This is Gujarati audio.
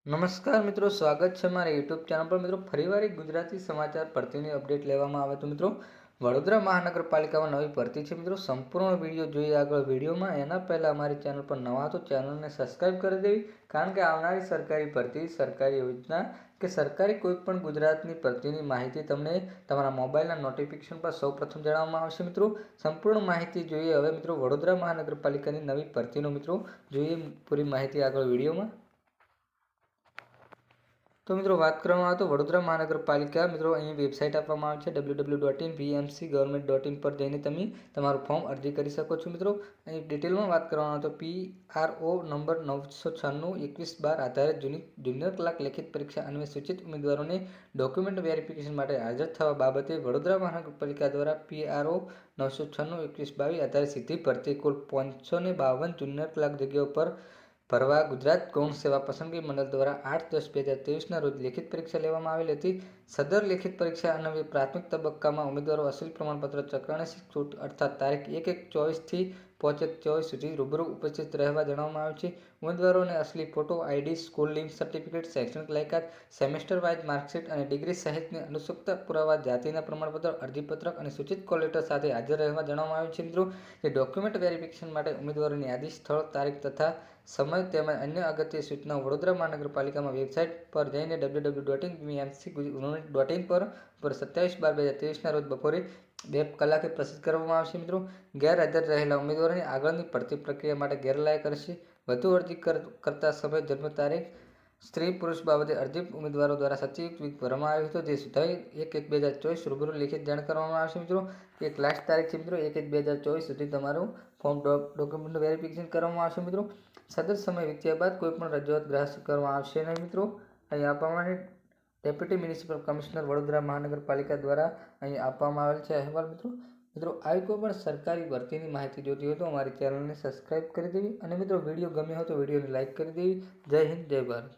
નમસ્કાર મિત્રો, સ્વાગત છે મારા યુટ્યુબ ચેનલ પર. મિત્રો, ફરીવાર એક ગુજરાતી સમાચાર ભરતીની અપડેટ લેવામાં આવે તો મિત્રો વડોદરા મહાનગરપાલિકામાં નવી ભરતી છે. મિત્રો, સંપૂર્ણ વિડીયો જોઈએ આગળ વિડીયોમાં. એના પહેલાં અમારી ચેનલ પર નવા તો ચેનલને સબસ્ક્રાઈબ કરી દેવી, કારણ કે આવનારી સરકારી ભરતી, સરકારી યોજના કે સરકારી કોઈ પણ ગુજરાતની ભરતીની માહિતી તમને તમારા મોબાઈલના નોટિફિકેશન પર સૌપ્રથમ જણાવવામાં આવશે. મિત્રો, સંપૂર્ણ માહિતી જોઈએ હવે. મિત્રો, વડોદરા મહાનગરપાલિકાની નવી ભરતીનો મિત્રો જોઈએ પૂરી માહિતી આગળ વિડીયોમાં. તો મિત્રો, વાત કરવામાં આવે તો વડોદરા મહાનગરપાલિકા મિત્રો અહીં વેબસાઇટ આપવામાં આવે છે www.vmcgovernment.in પર જઈને તમે તમારું ફોર્મ અરજી કરી શકો છો. મિત્રો, અહીં ડિટેલમાં વાત કરવામાં આવે તો PRO નંબર 996/21/12 આધારે જુનિયર ક્લાર્ક લેખિત પરીક્ષા અન્વયે સૂચિત ઉમેદવારોને ડોક્યુમેન્ટ વેરિફિકેશન માટે હાજર થવા બાબતે વડોદરા મહાનગરપાલિકા દ્વારા PRO 996/21/22 આધારે સીધી ભરતી કુલ 552 જુનિયર ક્લાર્ક જગ્યાઓ પર ભરવા ગુજરાત ગૌણ સેવા પસંદગી મંડળ દ્વારા 8/10/2023ના રોજ લેખિત પરીક્ષા લેવામાં આવેલી હતી. સદર લેખિત પરીક્ષા અન્વયે પ્રાથમિક તબક્કામાં ઉમેદવારો અસલ પ્રમાણપત્ર ચકાસણી છૂટ અર્થાત તારીખ 1/1/24 થી 5/1/24 સુધી રૂબરૂ ઉપસ્થિત રહેવા જણાવવામાં આવ્યું છે. ઉમેદવારોને અસલી photo, ID, school link certificate, શૈક્ષણિક લાયકાત, સેમેસ્ટર વાઇઝ માર્કશીટ અને ડિગ્રી સહિતની અનુસૂચિત પુરાવા, જાતિના પ્રમાણપત્ર, અરજીપત્રક અને સૂચિત કોલ લેટર સાથે હાજર રહેવા જણાવવામાં આવ્યું છે. મિત્રો, જે ડોક્યુમેન્ટ વેરિફિકેશન માટે ઉમેદવારોની યાદી, સ્થળ, તારીખ તથા સમય તેમજ અન્ય અગત્ય સૂચનાઓ વડોદરા મહાનગરપાલિકામાં વેબસાઇટ પર જઈને www.vmcgovernment.in પર 27/12/2023ના રોજ બપોરે 2 કલાકે પ્રસિદ્ધ કરવામાં આવશે. મિત્રો, ગેરહાજર રહેલા ઉમેદવારોને આગળની ભરતી પ્રક્રિયા માટે ગેરલાયક કરશે. વધુ અરજી કરતા સમય, જન્મ તારીખ, સ્ત્રી પુરુષ બાબતે અરજી ઉમેદવારો દ્વારા સચિત ભરવામાં આવ્યો હતો, જે સુધારી 1/1/2024 રૂબરૂ લેખિત જાણ કરવામાં આવશે. મિત્રો, એક લાસ્ટ તારીખ છે મિત્રો 1/1/2024 સુધી તમારું ફોર્મ ડોક્યુમેન્ટ વેરિફિકેશન કરવામાં આવશે. મિત્રો, સદર સમય વીત્યા બાદ કોઈપણ રજૂઆત ગ્રાહ્ય કરવામાં આવશે નહીં. મિત્રો, અહીં આપવામાં ડેપ્યુટી મ્યુનિસિપલ કમિશનર વડોદરા મહાનગરપાલિકા દ્વારા અહીં આપવામાં આવેલ છે અહેવાલ. મિત્રો, આવી કોઈ પણ સરકારી ભરતીની માહિતી જોતી હોય તો અમારી ચેનલને સબસ્ક્રાઈબ કરી દેવી અને મિત્રો વિડીયો ગમ્યો હોય તો વિડીયોને લાઇક કરી દેવી. જય હિન્દ, જય ભારત.